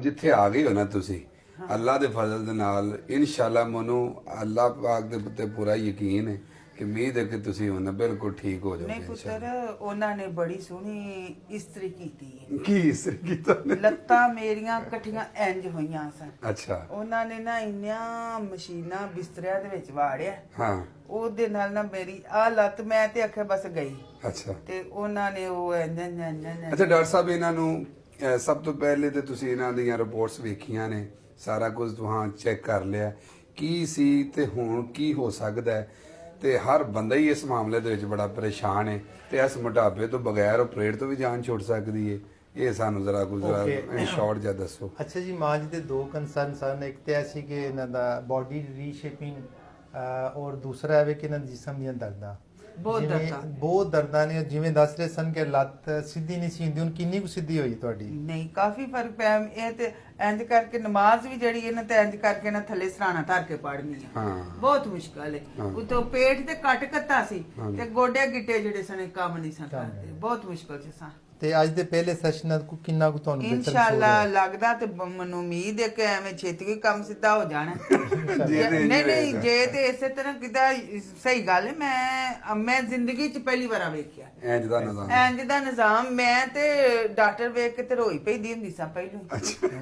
ਜਿੱਥੇ ਆ ਗਏ ਹੋ ਨਾ ਤੁਸੀਂ ਅੱਲਾ ਦੇ ਫਜ਼ਲ ਦੇ ਨਾਲ ਇਨਸ਼ਾਅੱਲਾ ਮੈਨੂੰ ਅੱਲਾ ਪਾਕ ਦੇ ਉੱਤੇ ਪੂਰਾ ਯਕੀਨ ਹੈ ਕਿ ਉਮੀਦ ਹੈ ਕਿ ਤੁਸੀਂ ਹੁਣ ਬਿਲਕੁਲ ਠੀਕ ਹੋ ਜਾਓਗੇ ਨਹੀਂ ਪੁੱਤਰ ਉਹਨਾਂ ਨੇ ਬੜੀ ਸੋਹਣੀ ਇਸਤਰੀ ਕੀਤੀ ਹੈ। ਕੀ ਇਸ ਕੀਤਾ ਨੇ? ਲੱਤਾਂ ਮੇਰੀਆਂ ਇਕੱਠੀਆਂ ਇੰਜ ਹੋਈਆਂ ਸਨ। ਅੱਛਾ ਉਹਨਾਂ ਨੇ ਨਾ ਇੰਨੀਆਂ ਮਸ਼ੀਨਾਂ ਬਿਸਤਰਿਆਂ ਦੇ ਵਿੱਚ ਵਾੜਿਆ, ਹਾਂ ਉਹਦੇ ਨਾਲ ਨਾ ਮੇਰੀ ਆ ਲੱਤ ਮੈਂ ਤੇ ਆਖਿਆ ਬਸ ਗਈ। ਅੱਛਾ ਤੇ ਉਹਨਾਂ ਨੇ ਉਹ ਅੱਛਾ ਡਾਕਟਰ ਸਾਹਿਬ ਇਹਨਾਂ ਨੂੰ ਸਭ ਤੋਂ ਪਹਿਲੇ ਤੇ ਤੁਸੀਂ ਇਹਨਾਂ ਦੀਆਂ ਰਿਪੋਰਟਸ ਵੇਖੀਆਂ ਨੇ, ਸਾਰਾ ਕੁਝ ਤੁਹਾਂ ਚੈੱਕ ਕਰ ਲਿਆ ਕੀ ਸੀ ਤੇ ਹੁਣ ਕੀ ਹੋ ਸਕਦਾ ਹੈ, ਤੇ ਹਰ ਬੰਦਾ ਹੀ ਇਸ ਮਾਮਲੇ ਦੇ ਵਿੱਚ ਬੜਾ ਪਰੇਸ਼ਾਨ ਹੈ ਤੇ ਇਸ ਮੋਟਾਪੇ ਤੋਂ ਬਗੈਰ ਆਪਰੇਟ ਤੋਂ ਵੀ ਜਾਨ ਛੁੱਟ ਸਕਦੀ ਹੈ। ਇਹ ਸਾਨੂੰ ਜ਼ਰਾ ਗੁਜ਼ਰਾ ਇਨ ਸ਼ਾਰਟ ਜਿਹਾ ਦੱਸੋ। ਅੱਛਾ ਜੀ, ਮਾਂ ਜੀ ਦੇ ਦੋ ਕੰਸਰਨ ਸਨ। ਇੱਕ ਤੇ ਐਸੀ ਕਿ ਇਹਨਾਂ ਦਾ ਬਾਡੀ ਰੀਸ਼ੇਪਿੰਗ ਔਰ ਦੂਸਰਾ ਹੈ ਕਿ ਇਹਨਾਂ ਦੇ ਜਿਸਮ ਦੀਆਂ ਦਰਦਾਂ ਬਹੁਤ ਦਰਦਾਂ ਨੇ। ਜਿਵੇਂ ਦੱਸ ਰਹੇ ਸਨ ਕਿ ਲੱਤ ਸਿੱਧੀ ਨਹੀਂ ਸੀ ਹੁੰਦੀ, ਹੁਣ ਕਿੰਨੀ ਕੁ ਸਿੱਧੀ ਹੋਈ ਤੁਹਾਡੀ? ਨਹੀਂ ਕਾਫੀ ਫਰਕ ਪਿਆ। ਇਹ ਤੇ ਇੰਜ ਕਰਕੇ ਨਮਾਜ਼ ਵੀ ਜਿਹੜੀ ਇਹਨਾਂ ਤੇ ਇੰਜ ਕਰਕੇ ਨਾ ਥੱਲੇ ਸਰਾਣਾ ਧਰ ਕੇ ਪੜ੍ਹਨੀ ਆ, ਬਹੁਤ ਮੁਸ਼ਕਲ ਹੈ। ਉਤੋਂ ਪੇਟ ਤੇ ਕੱਟ ਕੱਤਾ ਸੀ ਤੇ ਗੋਡੇ ਗਿੱਟੇ ਜਿਹੜੇ ਸਨ ਕੰਮ ਨਹੀਂ ਸਨ ਕਰਦੇ, ਬਹੁਤ ਮੁਸ਼ਕਲ ਸੀ ਸਾਂ। ਤੇ ਅੱਜ ਦੇ ਪਹਿਲੇ ਸੈਸ਼ਨ ਨਾਲ ਕਿੰਨਾ ਕੁ ਤੁਹਾਨੂੰ ਇਨਸ਼ਾਅੱਲਾ ਲੱਗਦਾ ਤੇ ਮੈਨੂੰ ਉਮੀਦ ਹੈ ਕਿ ਐਵੇਂ ਛੇਤੀ ਕੋਈ ਕੰਮ ਸਿੱਧਾ ਹੋ ਜਾਣਾ। ਨਹੀਂ ਜੇ ਤੇ ਇਸੇ ਤਰ੍ਹਾਂ ਕਿਦਾ ਸਹੀ ਗੱਲ ਹੈ। ਮੈਂ ਜ਼ਿੰਦਗੀ 'ਚ ਪਹਿਲੀ ਵਾਰ ਵੇਖਿਆ ਇੰਜ ਦਾ ਨਿਜ਼ਾਮ। ਮੈਂ ਤੇ ਡਾਕਟਰ ਵੇਖ ਕੇ ਤੇ ਰੋਈ ਪਈ ਹੁੰਦੀ ਸਾਂ ਪਹਿਲੋਂ,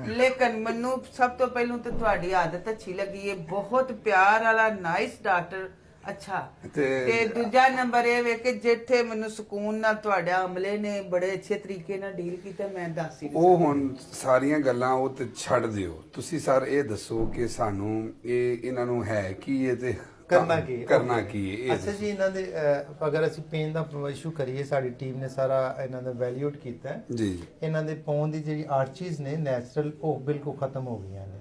ਲੇਕਿਨ ਮੈਨੂੰ ਸਭ ਤੋਂ ਪਹਿਲੋਂ ਤੇ ਤੁਹਾਡੀ ਆਦਤ ਅੱਛੀ ਲੱਗੀ ਹੈ। ਬਹੁਤ ਪਿਆਰ ਵਾਲਾ ਨਾਈਸ ਡਾਕਟਰ। ਅੱਛਾ ਤੇ ਦੂਜਾ ਨੰਬਰ ਇਹ ਵੇ ਕਿ ਜਿੱਥੇ ਮੈਨੂੰ ਸਕੂਨ ਨਾਲ ਤੁਹਾਡਾ ਅਮਲੇ ਨੇ ਬੜੇ ਅੱਛੇ ਤਰੀਕੇ ਨਾਲ ਡੀਲ ਕੀਤਾ, ਮੈਂ ਦੱਸ ਹੀ ਉਹ ਹੁਣ ਸਾਰੀਆਂ ਗੱਲਾਂ ਉਹ ਤੇ ਛੱਡ ਦਿਓ। ਤੁਸੀਂ ਸਰ ਇਹ ਦੱਸੋ ਕਿ ਸਾਨੂੰ ਇਹਨਾਂ ਨੂੰ ਹੈ ਕੀ ਇਹ ਤੇ ਕਰਨਾ ਕੀ ਹੈ? ਅੱਛਾ ਜੀ, ਇਹਨਾਂ ਦੇ ਅਗਰ ਅਸੀਂ ਪੇਨ ਦਾ ਇਸ਼ੂ ਕਰੀਏ, ਸਾਡੀ ਟੀਮ ਨੇ ਸਾਰਾ ਇਹਨਾਂ ਦਾ ਵੈਲਿਊਟ ਕੀਤਾ ਜੀ। ਇਹਨਾਂ ਦੇ ਪੌਣ ਦੀ ਜਿਹੜੀ ਆਰਚੀਜ਼ ਨੇ ਨੈਚੁਰਲ ਉਹ ਬਿਲਕੁਲ ਖਤਮ ਹੋ ਗਈਆਂ ਨੇ,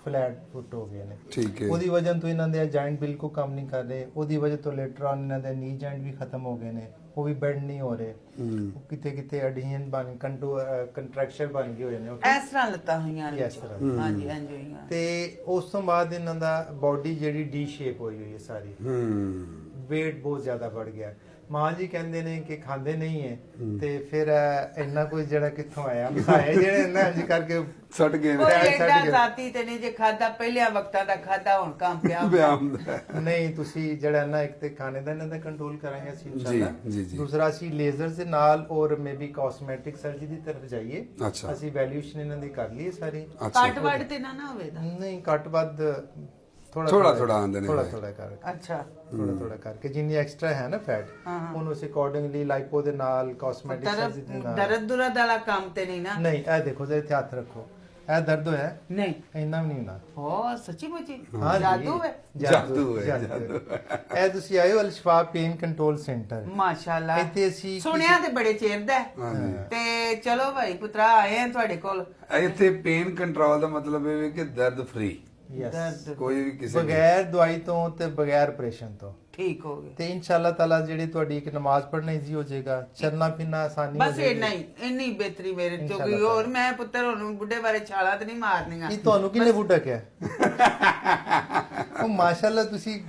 ਫਲੈਟ ਫੁੱਟ ਹੋ ਗਏ ਨੇ। ਠੀਕ ਹੈ। ਉਹਦੀ ਵਜ੍ਹਾ ਤੋਂ ਇਹਨਾਂ ਦੇ ਜੁਆਇੰਟ ਬਿਲਕੁਲ ਕੰਮ ਨਹੀਂ ਕਰ ਰਹੇ। ਉਹਦੀ ਵਜ੍ਹਾ ਤੋਂ ਲੇਟਰ ਔਨ ਇਹਨਾਂ ਦੇ ਨੀ ਜੁਆਇੰਟ ਵੀ ਖਤਮ ਹੋ ਗਏ ਨੇ, ਉਹ ਵੀ ਬੈਂਡ ਨਹੀਂ ਹੋ ਰਹੇ। ਕਿਤੇ ਕਿਤੇ ਐਡੀਸ਼ਨ ਬਣ ਕੰਟਰੈਕਸ਼ਨ ਬਣ ਗਏ ਹੋਏ ਨੇ, ਇਸ ਤਰ੍ਹਾਂ ਲੱਤਾਂ ਹੋਈਆਂ ਨੇ। ਹਾਂਜੀ ਇੰਜ ਹੋਈਆਂ। ਤੇ ਉਸ ਤੋਂ ਬਾਅਦ ਇਹਨਾਂ ਦਾ ਬਾਡੀ ਜਿਹੜੀ ਡੀ ਸ਼ੇਪ ਹੋਈ ਹੋਈ ਹੈ ਸਾਰੀ, weight ਬਹੁਤ ਜ਼ਿਆਦਾ ਵੱਧ ਗਿਆ। ਮਾਂ ਜੀ ਕਹਿੰਦੇ ਨੇ ਕਿ ਖਾਂਦੇ ਨਹੀਂ ਹੈ, ਤੇ ਫਿਰ ਇੰਨਾ ਕੁਝ ਜਿਹੜਾ ਕਿੱਥੋਂ ਆਇਆ ਮਸਾਇਆ ਜਿਹੜੇ ਇਹਨਾਂ ਇੰਜ ਕਰਕੇ ਛੱਡ ਗਏ ਕੋਈ ਐਡਾ ਜ਼ਾਤੀ ਤੇ ਨਹੀਂ ਜੇ ਖਾਦਾ ਪਹਿਲਿਆਂ ਵਕਤਾਂ ਦਾ ਖਾਦਾ ਹੁਣ ਕੰਮ ਪਿਆ ਨਹੀਂ। ਤੁਸੀਂ ਜਿਹੜਾ ਨਾ ਇੱਕ ਤੇ ਖਾਣੇ ਦਾ ਇਹਨਾਂ ਦਾ ਕੰਟਰੋਲ ਕਰਾਂਗੇ ਅਸੀਂ ਇਨਸ਼ਾਅੱਲਾ। ਦੂਸਰਾ ਅਸੀਂ ਲੇਜ਼ਰ ਦੇ ਨਾਲ ਔਰ ਮੇਬੀ ਕਾਸਮੈਟਿਕ ਸਰਜਰੀ ਦੀ ਤਰਫ ਜਾਈਏ। ਅਸੀਂ ਵੈਲਿਊਏਸ਼ਨ ਇਹਨਾਂ ਦੀ ਕਰ ਲਈ ਸਾਰੀ। ਕੱਟ ਵੱਢ ਤੇ ਨਾ ਹੋਵੇ ਨਹੀਂ, ਕੱਟ ਵੱਧ ਥੋੜਾ ਆਉਂਦੇ ਨੇ, ਥੋੜਾ ਕਰਕੇ। ਅੱਛਾ ਥੋੜਾ ਕਰਕੇ ਜਿੰਨੀ ਐਕਸਟਰਾ ਹੈ ਨਾ ਫੈਟ, ਉਹਨੂੰ ਅਸੀਂ ਅਕੋਰਡਿੰਗਲੀ ਲਾਈਪੋ ਦੇ ਨਾਲ ਕਾਸਮੈਟਿਕ ਸਰਜਰੀ ਦੇ ਨਾਲ। ਦਰਦ ਦੁਰਦ ਵਾਲਾ ਕੰਮ ਤੇ ਨਹੀਂ ਨਾ? ਨਹੀਂ, ਇਹ ਦੇਖੋ ਜਰਾ ਹੱਥ ਰੱਖੋ, ਇਹ ਦਰਦ ਹੋਇਆ? ਨਹੀਂ, ਇੰਨਾ ਵੀ ਨਹੀਂ ਹੁੰਦਾ। ਹੋ ਸੱਚੀ ਮੁੱਚੀ ਜਾਦੂ ਹੈ। ਇਹ ਤੁਸੀਂ ਆਏ ਹੋ ਅਲ ਸ਼ਿਫਾ ਪੇਨ ਕੰਟਰੋਲ ਸੈਂਟਰ, ਮਾਸ਼ਾਅੱਲਾ। ਇੱਥੇ ਅਸੀਂ ਸੁਣਿਆ ਤੇ ਬੜੇ ਚਿਰ ਦਾ ਤੇ ਚਲੋ ਭਾਈ ਪੁੱਤਰਾ ਆਏ ਆ ਤੁਹਾਡੇ ਕੋਲ। ਇੱਥੇ ਪੇਨ ਕੰਟਰੋਲ ਦਾ ਮਤਲਬ ਇਹ ਕਿ ਦਰਦ ਫ੍ਰੀ, ਕੋਈ ਵੀ ਕਿਸੇ ਬਗੈਰ ਦਵਾਈ ਤੋਂ ਤੇ ਬਗੈਰ ਆਪਰੇਸ਼ਨ ਤੋਂ ਠੀਕ ਹੋ ਗਏ। ਤੇ ਇਨਸ਼ਾਅੱਲਾ ਤਾਲਾ ਜਿਹੜੀ ਤੁਹਾਡੀ ਇੱਕ ਨਮਾਜ਼ ਪੜ੍ਹਨਾ ਈਜ਼ੀ ਹੋ ਜਾਏਗਾ, ਚੱਲਣਾ ਫਿਰਨਾ ਆਸਾਨੀ ਹੋ ਜਾਏਗੀ। ਬਸ ਇੰਨੀ ਬਿਹਤਰੀ ਮੇਰੇ ਤੋਂ ਕੋਈ ਹੋਰ। ਮੈਂ ਪੁੱਤਰ ਹੁਣ ਬੁੱਢੇ ਬਾਰੇ ਛਾਲਾਂ ਤੇ ਨਹੀਂ ਮਾਰਨੀਆਂ। ਇਹ ਤੁਹਾਨੂੰ ਕਿੰਨੇ ਬੁੱਢਾ ਕਿਹਾ? ਉਹ ਮਾਸ਼ਾਅੱਲਾ ਤੁਸੀਂ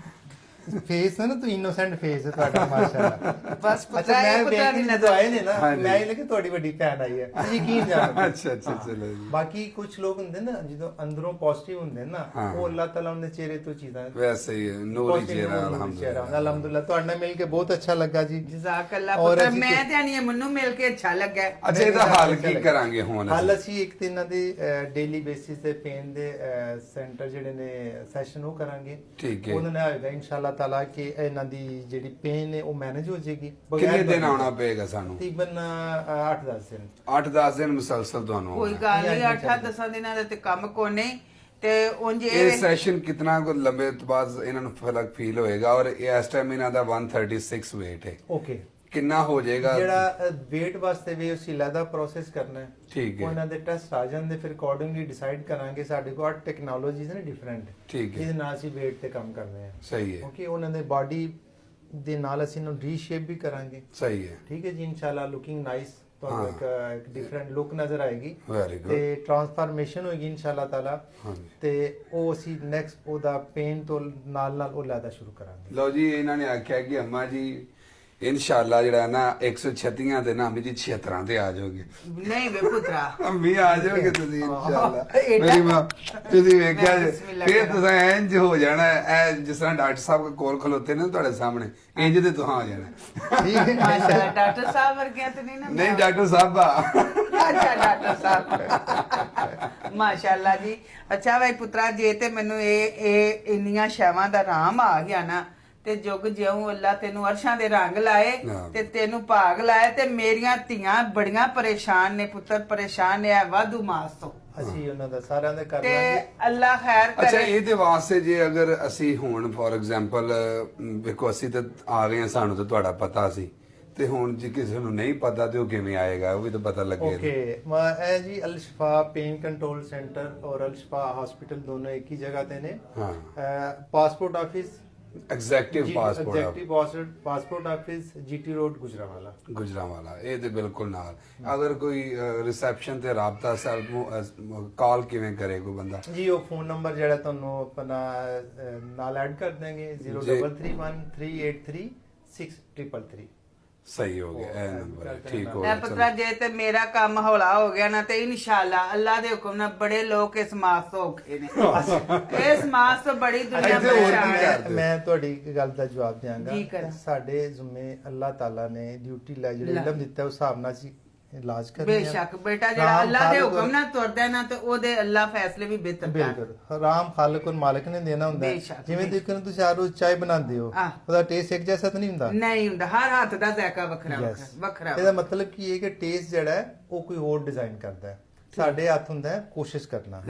ਫੇਸ ਹੈ ਨਾ, ਤੂੰ ਇਨੋਸੈਂਟ ਫੇਸ ਹੈ ਤੁਹਾਡਾ ਮਾਸ਼ਾਅੱਲਾ। ਬਸ ਪੁੱਤਰ ਮੈਂ ਬੇਟੀ ਨੇ ਦਵਾਏ ਨੇ ਨਾ, ਮੈਂ ਇਹ ਲੱਗੇ ਤੁਹਾਡੀ ਵੱਡੀ ਭੈਣ ਆਈ ਹੈ, ਯਕੀਨ ਜਾਣੋ। ਅੱਛਾ ਚਲੋ। ਬਾਕੀ ਕੁਝ ਲੋਕ ਹੁੰਦੇ ਨਾ ਜਦੋਂ ਅੰਦਰੋਂ ਪੋਜ਼ਿਟਿਵ ਹੁੰਦੇ ਨਾ, ਉਹ ਅੱਲਾਹ ਤਾਲਾ ਉਹਦੇ ਚਿਹਰੇ ਤੋਂ ਚੀਜ਼ਾਂ ਵੈਸੇ ਹੀ ਨੂਰੀ ਚਿਹਰਾ। ਅਲਹਮਦੁਲਿਲਾ ਤੁਹਾਡੇ ਨਾਲ ਮਿਲ ਕੇ ਬਹੁਤ ਅੱਛਾ ਲੱਗਾ ਜੀ। ਜਜ਼ਾਕੱਲਾ ਪੁੱਤਰ। ਮੈਂ ਤੇ ਆਣੀ ਮੈਨੂੰ ਮਿਲ ਕੇ ਅੱਛਾ ਲੱਗਾ। ਅੱਛਾ ਇਹਦਾ ਹੱਲ ਕੀ ਕਰਾਂਗੇ ਹੁਣ? ਹੱਲ ਅਸੀਂ ਇੱਕ ਤੇ ਇਹਨਾਂ ਦੇ ਡੇਲੀ ਬੇਸਿਸ ਤੇ ਪੇਨ ਦੇ ਸੈਂਟਰ ਜਿਹੜੇ ਨੇ ਸੈਸ਼ਨ ਉਹ ਕਰਾਂਗੇ। ਠੀਕ ਹੈ। ਉਹਨਾਂ ਨੇ ਆਏਗਾ ਇਨਸ਼ਾਅੱਲਾ ਤਾਲਾ ਕਿ ਇਹਨਾਂ ਦੀ ਜਿਹੜੀ ਪੇਨ ਹੈ ਉਹ ਮੈਨੇਜ ਹੋ ਜਾਏਗੀ। ਕਿੰਨੇ ਦਿਨ ਆਉਣਾ ਪਏਗਾ ਸਾਨੂੰ? ਤਕਰੀਬਨ 8-10 ਦਿਨ। 8-10 ਦਿਨ ਮੁਸਲਸਲ ਤੁਹਾਨੂੰ? ਕੋਈ ਗੱਲ ਨਹੀਂ, 8-10 ਦਿਨਾਂ ਦਾ ਤੇ ਕੰਮ ਕੋ ਨਹੀਂ। ਤੇ ਉਂਝ ਇਹ ਸੈਸ਼ਨ ਕਿੰਨਾ ਕੋ ਲੰਬੇ ਤੋਂ ਬਾਅਦ ਇਹਨਾਂ ਨੂੰ ਫਰਕ ਫੀਲ ਹੋਏਗਾ? ਔਰ ਇਸ ਟਾਈਮ ਇਹਨਾਂ ਦਾ 136 weight ਹੈ। ਓਕੇ, ਕਿੰਨਾ ਹੋ ਜਾਏਗਾ? ਜਿਹੜਾ weight ਵਾਸਤੇ ਵੀ ਅਸੀਂ ਲੈਦਾ ਪ੍ਰੋਸੈਸ ਕਰਨਾ ਹੈ। ਠੀਕ ਹੈ। ਉਹਨਾਂ ਦੇ ਟੈਸਟ ਆ ਜਾਂਦੇ, ਫਿਰ ਅਕੋਰਡਿੰਗਲੀ ਡਿਸਾਈਡ ਕਰਾਂਗੇ। ਸਾਡੇ ਕੋਲ ਟੈਕਨੋਲੋਜੀਜ਼ ਨੇ ਡਿਫਰੈਂਟ। ਠੀਕ ਹੈ। ਇਹਦੇ ਨਾਲ ਅਸੀਂ weight ਤੇ ਕੰਮ ਕਰਦੇ ਹਾਂ। ਸਹੀ ਹੈ। ਓਕੇ, ਉਹਨਾਂ ਦੇ ਬਾਡੀ ਦੇ ਨਾਲ ਅਸੀਂ ਇਹਨੂੰ ਰੀਸ਼ੇਪ ਵੀ ਕਰਾਂਗੇ। ਸਹੀ ਹੈ। ਠੀਕ ਹੈ ਜੀ, ਇਨਸ਼ਾਅੱਲਾ ਲੁਕਿੰਗ ਨਾਈਸ, ਤੁਹਾਨੂੰ ਇੱਕ ਡਿਫਰੈਂਟ ਲੁੱਕ ਨਜ਼ਰ ਆਏਗੀ। Very good. ਤੇ ਟ੍ਰਾਂਸਫਾਰਮੇਸ਼ਨ ਹੋਏਗੀ ਇਨਸ਼ਾਅੱਲਾ ਤਾਲਾ। ਤੇ ਉਹ ਅਸੀਂ ਨੈਕਸਟ ਉਹਦਾ ਪੇਨ ਤੋਂ ਨਾਲ ਉਹ ਲੈਦਾ ਸ਼ੁਰੂ ਕਰਾਂਗੇ। ਲਓ ਜੀ, ਇਹਨਾਂ ਨੇ ਆਖਿਆ ਕਿ ਅੰਮਾ ਜੀ ਇਨਸ਼ਾਅੱਲਾ ਜਿਹੜਾ ਨਾ 136 ਤੇ ਨਾ ਮੇਰੀ 76 ਤੇ ਆ ਜਾਓਗੇ। ਨਹੀਂ ਵੇ ਪੁੱਤਰਾ ਅੰਮੀ ਆ ਜਾਓਗੇ ਤੁਸੀਂ ਇਨਸ਼ਾਅੱਲਾ। ਏਡਾ- ਮੇਰੀ ਮਾਂ ਤੁਸੀਂ ਵੇਖਿਆ ਜੇ, ਬਿਸਮਿਲ੍ਲਾ ਫਿਰ ਕਰਾਂ। ਤੁਸੀਂ ਇੰਜ ਹੋ ਜਾਣਾ ਐ ਜਿਸ ਤਰ੍ਹਾਂ ਡਾਕਟਰ ਸਾਹਿਬ ਕੋਲ ਖਲੋਤੇ ਨੇ ਤੁਹਾਡੇ ਸਾਹਮਣੇ, ਇੰਜ ਤੇ ਤੁਸੀਂ ਆ ਜਾਣਾ। ਠੀਕ ਹੈ ਮਾਸ਼ਾਅੱਲਾ ਡਾਕਟਰ ਸਾਹਿਬ ਵਰਗਿਆਂ ਤੇ ਨਹੀਂ ਨਾ ਨਹੀਂ ਡਾਕਟਰ ਸਾਹਿਬ ਆ ਅੱਛਾ ਡਾਕਟਰ ਸਾਹਿਬ ਮਾਸ਼ਾਅੱਲਾ ਜੀ। ਅੱਛਾ ਭਾਈ ਪੁੱਤਰਾ, ਜੇ ਤੇ ਮੈਨੂੰ ਇਹ ਇੰਨੀਆਂ ਸ਼ੈਵਾਂ ਦਾ ਰਾਮ ਆ ਗਿਆ ਨਾ, ਤੇ ਜੁਗ ਜਿਉਂ ਅੱਲਾ ਤੈਨੂੰ ਅਰਸ਼ਾਂ ਦੇ ਰੰਗ ਲਾਏ ਹਾਂ। ਤੇ ਤੈਨੂੰ ਭਾਗ ਲਾਏ, ਤੇ ਮੇਰੀਆਂ ਧੀਆਂ ਬੜੀਆਂ ਪਰੇਸ਼ਾਨ ਨੇ ਪੁੱਤਰ, ਪਰੇਸ਼ਾਨ ਨੇ ਵਾਧੂ ਮਾਸ ਤੋਂ, ਅਸੀਂ ਉਹਨਾਂ ਦਾ ਸਾਰਿਆਂ ਦਾ ਕਰ ਤੇ ਲਾਂਗੇ। ਅੱਲਾ ਖੈਰ ਅੱਛਾ ਕਰੇ। ਇਹਦੇ ਵਾਸਤੇ ਜੇ ਅਗਰ ਅਸੀਂ ਹੁਣ ਫੋਰ ਐਗਜ਼ਾਮਪਲ ਵੇਖੋ ਅਸੀਂ ਤਾਂ ਆ ਗਏ ਹਾਂ, ਸਾਨੂੰ ਤਾਂ ਤੁਹਾਡਾ ਪਤਾ ਸੀ, ਤੇ ਹੁਣ ਜੇ ਕਿਸੇ ਨੂੰ ਨਹੀਂ ਪਤਾ ਤੇ ਉਹ ਕਿਵੇਂ ਆਏਗਾ, ਉਹ ਵੀ ਤਾਂ ਪਤਾ ਲੱਗੇ। ਓਕੇ ਇਹ ਜੀ ਅਲ ਸ਼ਿਫਾ ਪੇਨ ਕੰਟਰੋਲ ਸੈਂਟਰ ਔਰ ਅਲ ਸ਼ਿਫਾ ਹਸਪੀਟਲ ਦੋਨੋਂ ਇੱਕ ਹੀ ਜਗ੍ਹਾ ਤੇ ਨੇ। ਹਾਂ passport office executive passport executive passport office GT road Gujranwala. Gujranwala, ਇਹ ਤੇ ਬਿਲਕੁਲ ਨਾਲ। ਅਗਰ ਕੋਈ ਰਿਸੈਪਸ਼ਨ ਤੇ ਰਾਬਤਾ ਸਾਨੂੰ ਕਾਲ ਕਿਵੇਂ ਕਰੇ ਕੋਈ ਬੰਦਾ? ਜੀ ਉਹ ਫੋਨ ਨੰਬਰ ਜਿਹੜਾ ਤੁਹਾਨੂੰ ਆਪਣਾ ਨਾਲ ਐਡ ਕਰ ਦੇਂਗੇ 0331383633। ਸਹੀ ਹੋ ਗਿਆ ਇਹ ਨੰਬਰ, ਠੀਕ ਹੋ ਮੈਂ ਗਿਆ। ਪੁੱਤਰਾ ਜੇ ਤੇ ਮੇਰਾ ਕੰਮ ਹੌਲਾ ਹੋ ਗਿਆ ਨਾ, ਤੇ ਇਨਸ਼ਾਅੱਲਾ ਅੱਲਾ ਦੇ ਹੁਕਮ ਨਾਲ ਬੜੇ ਲੋਕ ਇਸ ਮਾਸ ਤੋਂ ਔਖੇ ਨੇ। ਇਸ ਮਾਸ ਤੋਂ ਬੜੀ ਦੁਨੀਆ ਇੱਥੇ ਹੋਰ ਕੀ ਪਰੇਸ਼ਾਨ ਹੈ। ਕਰਦੇ? ਮੈਂ ਤੁਹਾਡੀ ਇੱਕ ਗੱਲ ਦਾ ਜਵਾਬ ਦਿਆਂਗਾ। ਜੀ ਕਰਾਂ। ਸਾਡੇ ਜ਼ਿੰਮੇ ਅੱਲਾਹ ਤਾਲਾ ਨੇ ਡਿਊਟੀ ਲੈ ਜਿਹੜਾ ਲੈ। ਇਲਮ ਦਿੱਤਾ ਉਸ ਹਿਸਾਬ ਨਾਲ ਅਸੀਂ ਇਲਾਜ ਕਰਨੇ ਆ। ਬੇਸ਼ੱਕ ਬੇਟਾ, ਜਿਹੜਾ ਰਾਮ ਅੱਲਾ ਦੇ ਖਾਲਿਕ ਹੁਕਮ ਔਰ- ਨਾਲ ਤੁਰਦਾ ਹੈ ਨਾ, ਤੇ ਉਹਦੇ ਅੱਲਾ ਫੈਸਲੇ ਵੀ ਬਿਹਤਰ ਕਰ। ਬਿਲਕੁਲ ਰਾਮ ਖਾਲਕ ਔਰ ਮਾਲਕ ਨੇ ਦੇਣਾ ਹੁੰਦਾ ਹੈ। ਬੇਸ਼ੱਕ, ਜਿਵੇਂ ਬੇਸ਼ੱਕ। ਦੇਖੋ ਤੁਸੀਂ ਹਰ ਰੋਜ਼ ਚਾਹ ਬਣਾਉਂਦੇ ਹੋ, ਹਾਂ। ਉਹਦਾ ਟੇਸਟ ਇੱਕ ਜੈਸਾ ਤਾਂ ਨਹੀਂ ਹੁੰਦਾ। ਨਹੀਂ ਹੁੰਦਾ, ਹਰ ਹੱਥ ਦਾ ਜ਼ਾਇਕਾ ਵੱਖਰਾ Yes. ਵੱਖਰਾ ਵੱਖਰਾ। ਇਹਦਾ ਮਤਲਬ ਕੀ ਹੈ ਕਿ ਟੇਸਟ ਜਿਹੜਾ ਹੈ ਉਹ ਕੋਈ ਹੋਰ ਡਿਜ਼ਾਈਨ ਕਰਦਾ ਹੈ। ਸਾਡੇ ਹੱਥ ਹੁੰਦਾ ਹੈ ਕੋਸ਼ਿਸ਼ ਕਰਨਾ।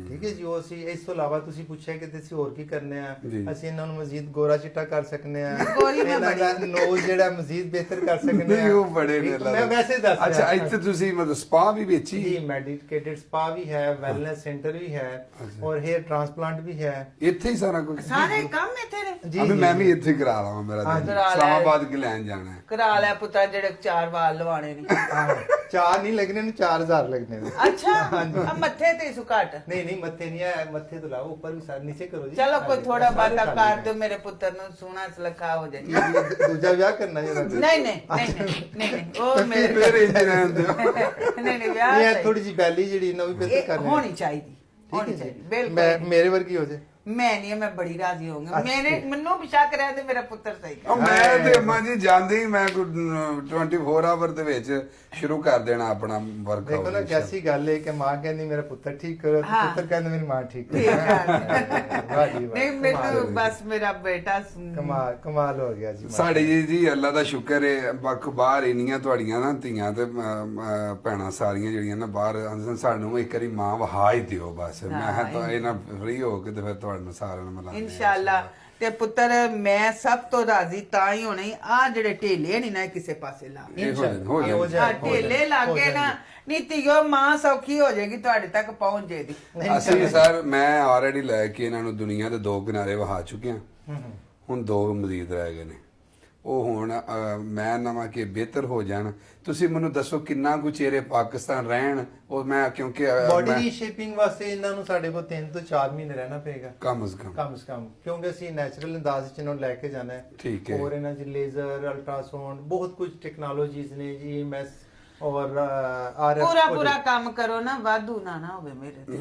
ਠੀਕ ਹੈ ਜੀ। ਉਹ ਅਸੀਂ ਇਸ ਤੋਂ ਇਲਾਵਾ ਤੁਸੀਂ ਪੁੱਛਿਆ ਕਿ ਅਸੀਂ ਹੋਰ ਕੀ ਕਰਨੇ ਆ, ਜੀ। ਅਸੀਂ ਇਹਨਾਂ ਨੂੰ ਮਜ਼ੀਦ ਗੋਰਾ ਚਿੱਟਾ ਕਰ ਸਕਨੇ ਆ, ਗੋਰੀ ਮੈਂ ਇਹਨਾਂ ਦਾ ਬੜੀ- ਨੋਜ਼ ਜਿਹੜਾ ਮਜ਼ੀਦ ਬਿਹਤਰ ਕਰ ਸਕਨੇ ਨਹੀਂ ਆ। ਉਹ ਬੜੇ ਨੇ ਮੈਂ ਵੈਸੇ ਦੱਸ ਰਿਹਾ। ਅੱਛਾ ਇੱਥੇ ਤੁਸੀਂ ਮਤਲਬ ਸਪਾ ਵੀ ਵੇਚੀ? ਜੀ ਮੈਡੀਕੇਟਡ ਸਪਾ ਵੀ ਹੈ, ਵੈਲਨੈਸ ਸੈਂਟਰ ਵੀ ਹੈ ਔਰ ਹੇਅਰ ਟ੍ਰਾਂਸਪਲਾਂਟ ਵੀ ਹੈ। ਇੱਥੇ ਹੀ ਸਾਰਾ ਕੁਝ? ਸਾਰੇ ਕੰਮ ਇੱਥੇ ਨੇ। ਜੀ ਅਬੇ ਜੀ, ਮੈਂ ਜੀ। ਵੀ ਇੱਥੇ ਹੀ ਕਰਾ ਲਵਾਂ, ਮੇਰਾ ਹਾਂ, ਦਿਲ ਕਰਾ ਲੈ। ਇਸਲਾਮਾਬਾਦ ਕਿ ਲੈਣ ਜਾਣਾ ਹੈ। ਕਰਾ ਲੈ ਪੁੱਤਰਾ, ਜਿਹੜੇ 4 ਵਾਲ ਲਵਾਣੇ ਨੇ। ਹਾਂ, 4 ਨਹੀਂ ਲੱਗਣੇ ਨੇ, 4000 ਲੱਗਣੇ ਨੇ। ਅੱਛਾ ਆ ਮੱਥੇ ਤੇ ਸੁਕਾਟ। ਨਹੀਂ ਨਹੀਂ ਮੱਥੇ ਨਹੀਂ ਹੈ, ਮੱਥੇ ਤੋਂ ਲਾਓ ਉੱਪਰ ਵੀ ਸਾਰੇ ਨੀਚੇ ਕਰੋ ਜੀ। ਚਲੋ ਕੋਈ ਥੋੜਾ ਸਾਰੇ ਬਾਤਾ ਖਾਲੀ ਕਰ ਦਿਓ, ਮੇਰੇ ਪੁੱਤਰ ਨੂੰ ਸੋਹਣਾ ਸੁਲੱਖਾ ਹੋ ਜਾਏ। ਨੇ। ਦੂਜਾ ਵਿਆਹ ਕਰਨਾ ਜਿਹੜਾ ਨਹੀਂ ਨਹੀਂ ਨਹੀਂ ਨਹੀਂ ਉਹ ਮੇਰੇ ਫਿਰ ਇੱਥੇ ਰਹਿਣ ਦਿਓ। ਨਹੀਂ ਨਹੀਂ ਵਿਆਹ ਇਹ ਸਹੀ। ਥੋੜੀ ਜੀ ਬੈਲੀ ਜਿਹੜੀ ਨਾ ਉਹ ਵੀ ਬਿਹਤਰ ਇਹ ਕਰਨੀ ਹੋਣੀ ਚਾਹੀਦੀ, ਹੋਣੀ ਠੀਕ ਹੈ ਚਾਹੀਦੀ ਜੀ। ਬਿਲਕੁਲ। ਮੈਂ ਮੇਰੇ ਵਰਗੀ ਹੋ ਜਾਏ। ਮੈਂ ਨਹੀਂ, ਮੈਂ ਬੜੀ ਰਾਜ਼ੀ ਹੋਊਂਗੀ। ਮੈਨੂੰ ਵੀ ਸ਼ੱਕ ਰਿਹਾ ਤੇ ਮੇਰਾ ਪੁੱਤਰ ਸਹੀ ਕਰ। ਉਹ ਮੈਂ ਤੇ ਅੰਮਾ ਜੀ ਜਾਂਦੇ ਹੀ ਮੈਂ 24 ਆਵਰ ਦੇ ਵਿੱਚ ਸ਼ੁਰੂ ਕਰ ਦੇਣਾ ਆਪਣਾ ਵਰਕ। ਦੇਖੋ ਨਾ ਕੈਸੀ ਗੱਲ ਹੈ ਕਿ ਮਾਂ ਕਹਿੰਦੀ ਮੇਰਾ ਪੁੱਤਰ ਠੀਕ ਕਰੋ ਤੇ ਹਾਂ। ਪੁੱਤਰ ਕਹਿੰਦਾ ਮੇਰੀ ਮਾਂ ਠੀਕ ਠੀਕ ਕਰੋ। ਹੈ। ਵਾਹ ਜੀ ਵਾਹ। ਨਹੀਂ ਮੈਨੂੰ ਬਸ ਮੇਰਾ ਬੇਟਾ ਕਮਾਲ ਕਮਾਲ ਹੋ ਗਿਆ ਜੀ। ਸਾਡੇ ਜੀ ਅੱਲਾ ਦਾ ਸ਼ੁਕਰ ਹੈ, ਬਾਹਰ ਇੰਨੀਆਂ ਤੁਹਾਡੀਆਂ ਨਾ ਧੀਆਂ ਤੇ ਭੈਣਾਂ ਸਾਰੀਆਂ ਜਿਹੜੀਆਂ ਨਾ ਬਾਹਰ, ਸਾਨੂੰ ਇੱਕ ਵਾਰੀ ਮਾਂ ਵਹਾ ਹੀ ਦਿਓ ਬਸ। ਮੈਂ ਤਾਂ ਇਹ ਨਾ ਫ੍ਰੀ ਹੋ ਕੇ ਤੇ ਫਿਰ ਤੁਹਾਨੂੰ ਸਾਰਿਆਂ ਨੂੰ ਮਿਲਾਂਗੇ ਇਨਸ਼ਾਅੱਲਾ। ਤੇ ਪੁੱਤਰ ਮੈਂ ਸਭ ਤੋਂ ਰਾਜ਼ੀ ਤਾਂ ਹੀ ਹੋਣੀ, ਆ ਜਿਹੜੇ ਢੇਲੇ ਨਹੀਂ ਨਾ ਇਹ ਕਿਸੇ ਪਾਸੇ ਲਾ। ਇਹ ਹੋ ਜਾਣ, ਹੋ ਹੋ ਜਾਣ। ਜਾਣ। ਆ ਢੇਲੇ ਲਾਗੇ ਨਾ ਨੀਤੀਓ ਮਾਂ ਸੌਖੀ ਹੋ ਜਾਏਗੀ, ਤੁਹਾਡੇ ਤੱਕ ਪਹੁੰਚ ਜਾਏਗੀ। ਅਸੀਂ ਸਰ ਮੈਂ ਆਲਰੇਡੀ ਲੈ ਕੇ ਇਹਨਾਂ ਨੂੰ ਦੁਨੀਆ ਦੇ 2 ਕਿਨਾਰੇ ਵਹਾ ਚੁੱਕੇ ਹਾਂ। ਹੁਣ 2 ਮਜ਼ੀਦ ਰਹਿ ਗਏ ਨੇ। ਉਹ ਹੁਣ ਮੈਂ ਨਵਾਂ ਕਿ ਬਿਹਤਰ ਹੋ ਜਾਣ। ਤੁਸੀਂ ਮੈਨੂੰ ਦੱਸੋ ਕਿੰਨਾ ਕੁ ਚਿਹਰੇ ਪਾਕਿਸਤਾਨ ਰਹਿਣ? ਉਹ ਮੈਂ ਕਿਉਂਕਿ ਬਾਡੀ ਮੈਂ- ਰੀਸ਼ੇਪਿੰਗ ਵਾਸਤੇ ਇਹਨਾਂ ਨੂੰ ਸਾਡੇ ਕੋਲ 3 ਤੋਂ 4 ਮਹੀਨੇ ਰਹਿਣਾ ਪਏਗਾ ਕਮ ਸੇ ਕਮ। ਕਮ ਸੇ ਕਮ, ਕਿਉਂਕਿ ਅਸੀਂ ਨੈਚੁਰਲ ਅੰਦਾਜ਼ ਵਿੱਚ ਇਹਨਾਂ ਨੂੰ ਲੈ ਕੇ ਜਾਣਾ ਹੈ। ਠੀਕ ਹੈ। ਔਰ ਇਹਨਾਂ 'ਚ ਲੇਜ਼ਰ, ਅਲਟਰਾਸਾਊਂਡ, ਬਹੁਤ ਕੁਝ ਟੈਕਨੋਲੋਜੀਜ਼ ਨੇ ਜੀ, ਐਮਐਸ ਔਰ ਆਰਐਫ। ਪੂਰਾ ਕੰਮ ਕਰੋ ਨਾ, ਵਾਧੂ ਨਾ ਹੋਵੇ ਮੇਰੇ ਤੇ।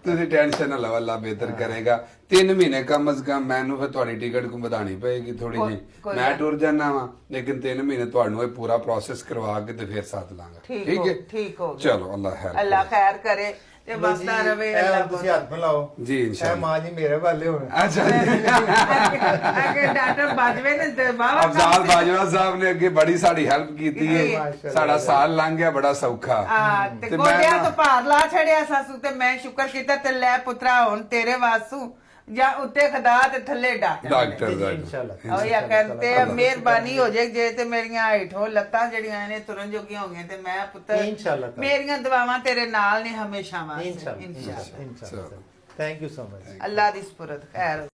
ਤੁਸੀਂ ਟੈਨਸ਼ਨ ਨਾ ਲਓ, ਅੱਲਾ ਬਿਹਤਰ ਕਰੇਗਾ। 3 ਮਹੀਨੇ ਕਮ ਸੇ ਕਮ ਮੈਨੂੰ ਫਿਰ ਤੁਹਾਡੀ ਟਿਕਟ ਕੋ ਵਧਾਣੀ ਪਏਗੀ ਥੋੜੀ ਜੀ। ਕੋਈ ਮੈਂ ਗੱਲ। ਟੁਰ ਜਾਣਾ ਵਾ, ਲੇਕਿਨ 3 ਮਹੀਨੇ ਤੁਹਾਨੂੰ ਇਹ ਪੂਰਾ ਪ੍ਰੋਸੈਸ ਕਰਵਾ ਕੇ ਤੇ ਫਿਰ ਸਾਥ ਲਾਂਗਾ। ਠੀਕ ਹੋ ਗਿਆ। ਚਲੋ ਅੱਲਾ ਖੈਰ ਅੱਲਾ ਖੈਰ ਕਰੇ ਤੇ ਵਸਦਾ ਰਵੇ। ਅੱਲਾ ਤੁਸੀਂ ਹੱਥ ਮਿਲਾਓ ਜੀ, ਇੰਸ਼ਾਅੱਲਾ। ਇਹ ਮਾਂ ਜੀ ਮੇਰੇ ਵਾਲੇ ਹੋਣ। ਅੱਛਾ ਜੀ। ਅਗੇ ਡਾਕਟਰ ਬਾਜਵੇ ਨੇ ਬਾਬਾ ਅਫਜ਼ਾਲ ਬਾਜਵਾ ਸਾਹਿਬ ਨੇ ਅੱਗੇ ਬੜੀ ਸਾਡੀ ਹੈਲਪ ਕੀਤੀ ਹੈ। ਮਾਸ਼ਾਅੱਲਾ। ਸਾਡਾ ਸਾਲ ਲੰਘ ਗਿਆ ਬੜਾ ਸੌਖਾ। ਤੇ ਤੇ ਮੈਂ ਗੋਡਿਆਂ ਨਾ- ਤੋਂ ਭਾਰ ਲਾ ਛੜਿਆ ਸਾਸੂ, ਤੇ ਮੈਂ ਸ਼ੁਕਰ ਕੀਤਾ ਤੇ ਲੈ ਪੁੱਤਰਾ ਹੁਣ ਤੇਰੇ ਵਾਸੂ ਜਾਂ ਉੱਤੇ ਖਦਾ ਤੇ ਥੱਲੇ ਡਾਕਟਰ। ਡਾਕਟਰ ਜੀ, ਦਾ ਇੰਸ਼ਾਅੱਲਾ। ਉਹ ਯਾ ਕਹਿੰਦੇ ਮਿਹਰਬਾਨੀ ਹੋ ਜਾਏ ਜੇ ਤੇ ਮੇਰੀਆਂ ਹੇਠੋਂ ਲੱਤਾਂ ਜਿਹੜੀਆਂ ਨੇ ਤੁਰਨ ਜੋਗੀਆਂ ਹੋ ਗਈਆਂ, ਤੇ ਮੈਂ ਪੁੱਤਰ ਇੰਸ਼ਾਅੱਲਾ। ਮੇਰੀਆਂ ਦੁਆਵਾਂ ਤੇਰੇ ਨਾਲ ਨੇ ਹਮੇਸ਼ਾ ਵਾਸਤੇ। ਇੰਸ਼ਾਅੱਲਾ ਇੰਸ਼ਾਅੱਲਾ। ਇੰਸ਼ਾਅੱਲਾ। Thank you so much. Allah ਦੀ ਸਪੁਰਦ ਖੈਰ।